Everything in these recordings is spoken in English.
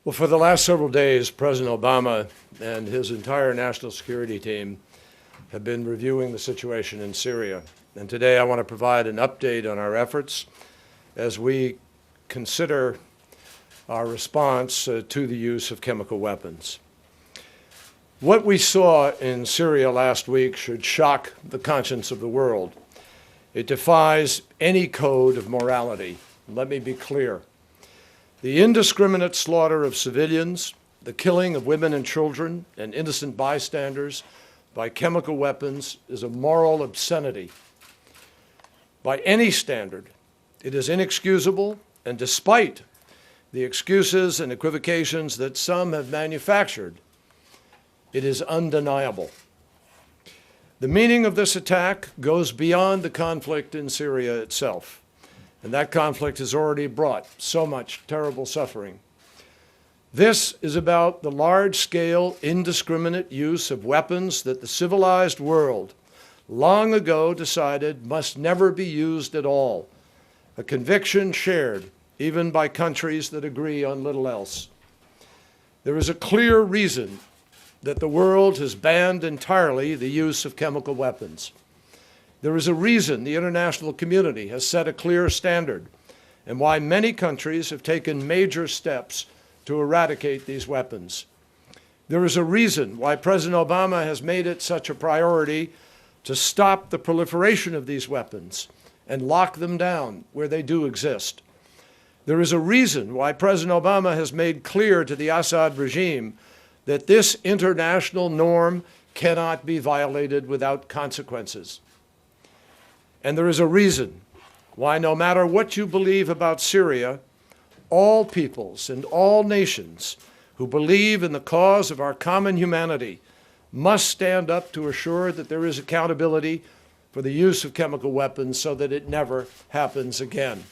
Well, for the last several days, President Obama and his entire national security team have been reviewing the situation in Syria. And today I want to provide an update on our efforts as we consider our response to the use of chemical weapons. What we saw in Syria last week should shock the conscience of the world. It defies any code of morality. Let me be clear. The indiscriminate slaughter of civilians, the killing of women and children and innocent bystanders by chemical weapons is a moral obscenity. By any standard, it is inexcusable, and despite the excuses and equivocations that some have manufactured, it is undeniable. The meaning of this attack goes beyond the conflict in Syria itself. And that conflict has already brought so much terrible suffering. This is about the large-scale, indiscriminate use of weapons that the civilized world long ago decided must never be used at all, a conviction shared even by countries that agree on little else. There is a clear reason that the world has banned entirely the use of chemical weapons. There is a reason the international community has set a clear standard and why many countries have taken major steps to eradicate these weapons. There is a reason why President Obama has made it such a priority to stop the proliferation of these weapons and lock them down where they do exist. There is a reason why President Obama has made clear to the Assad regime that this international norm cannot be violated without consequences. And there is a reason why, no matter what you believe about Syria, all peoples and all nations who believe in the cause of our common humanity must stand up to assure that there is accountability for the use of chemical weapons so that it never happens again.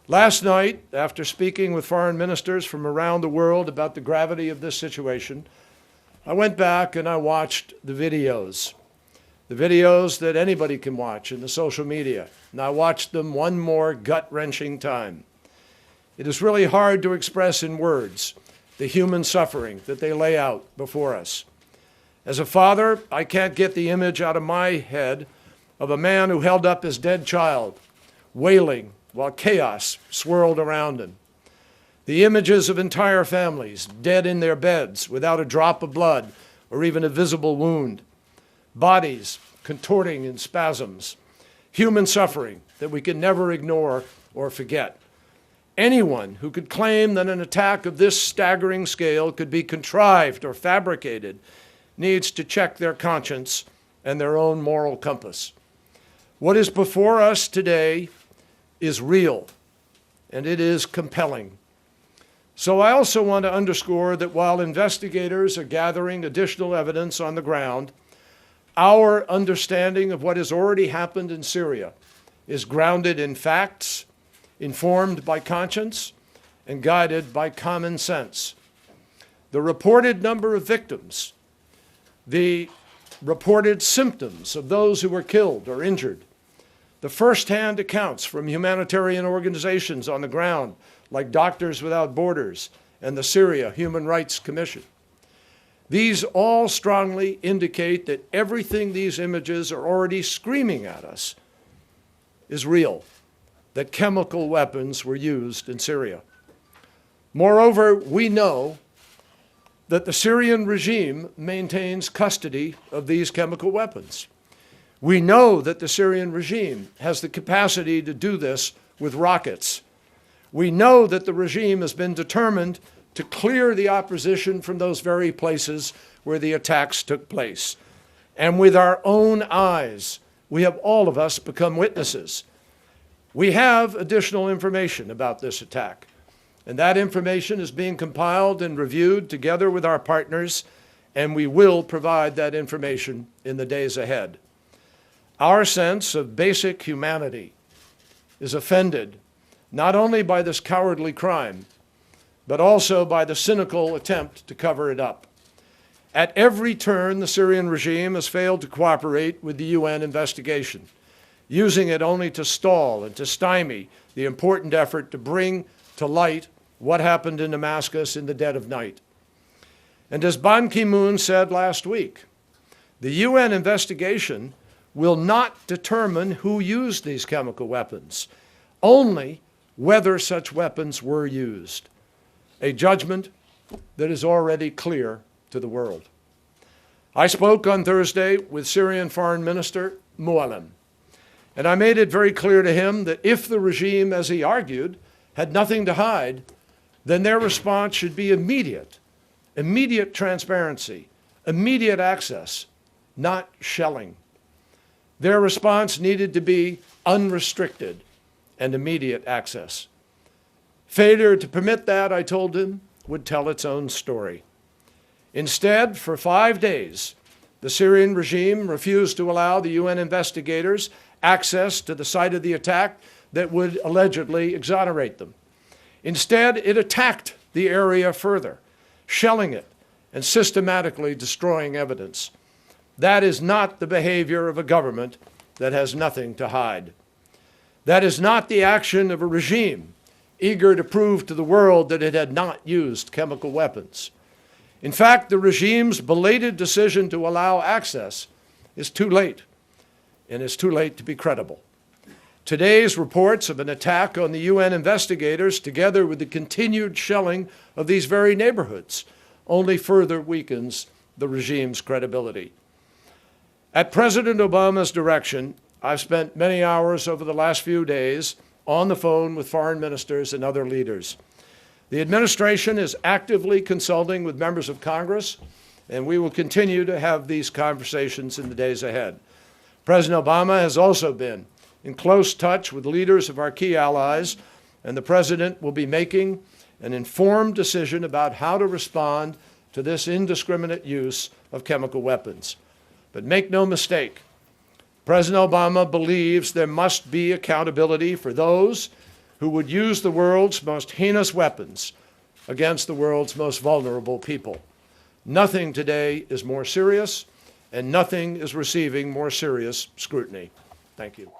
Last night, after speaking with foreign ministers from around the world about the gravity of this situation, I went back and I watched the videos that anybody can watch in the social media, and I watched them one more gut-wrenching time. It is really hard to express in words the human suffering that they lay out before us. As a father, I can't get the image out of my head of a man who held up his dead child, wailing while chaos swirled around him. The images of entire families dead in their beds without a drop of blood or even a visible wound. Bodies contorting in spasms, human suffering that we can never ignore or forget. Anyone who could claim that an attack of this staggering scale could be contrived or fabricated needs to check their conscience and their own moral compass. What is before us today is real, and it is compelling. So I also want to underscore that while investigators are gathering additional evidence on the ground, our understanding of what has already happened in Syria is grounded in facts, informed by conscience, and guided by common sense. The reported number of victims, the reported symptoms of those who were killed or injured, the first-hand accounts from humanitarian organizations on the ground, like Doctors Without Borders and the Syria Human Rights Commission. These all strongly indicate that everything these images are already screaming at us is real, that chemical weapons were used in Syria. Moreover, we know that the Syrian regime maintains custody of these chemical weapons. We know that the Syrian regime has the capacity to do this with rockets. We know that the regime has been determined to clear the opposition from those very places where the attacks took place. And with our own eyes, we have all of us become witnesses. We have additional information about this attack, and that information is being compiled and reviewed together with our partners, and we will provide that information in the days ahead. Our sense of basic humanity is offended not only by this cowardly crime, but also by the cynical attempt to cover it up. At every turn, the Syrian regime has failed to cooperate with the UN investigation, using it only to stall and to stymie the important effort to bring to light what happened in Damascus in the dead of night. And as Ban Ki-moon said last week, the UN investigation will not determine who used these chemical weapons, only whether such weapons were used, a judgment that is already clear to the world. I spoke on Thursday with Syrian Foreign Minister Muallim, and I made it very clear to him that if the regime, as he argued, had nothing to hide, then their response should be immediate transparency, immediate access, not shelling. Their response needed to be unrestricted and immediate access. Failure to permit that, I told him, would tell its own story. Instead, for 5 days, the Syrian regime refused to allow the UN investigators access to the site of the attack that would allegedly exonerate them. Instead, it attacked the area further, shelling it and systematically destroying evidence. That is not the behavior of a government that has nothing to hide. That is not the action of a regime eager to prove to the world that it had not used chemical weapons. In fact, the regime's belated decision to allow access is too late, and it's too late to be credible. Today's reports of an attack on the UN investigators, together with the continued shelling of these very neighborhoods, only further weakens the regime's credibility. At President Obama's direction, I've spent many hours over the last few days on the phone with foreign ministers and other leaders. The administration is actively consulting with members of Congress, and we will continue to have these conversations in the days ahead. President Obama has also been in close touch with leaders of our key allies, and the President will be making an informed decision about how to respond to this indiscriminate use of chemical weapons. But make no mistake, President Obama believes there must be accountability for those who would use the world's most heinous weapons against the world's most vulnerable people. Nothing today is more serious, and nothing is receiving more serious scrutiny. Thank you.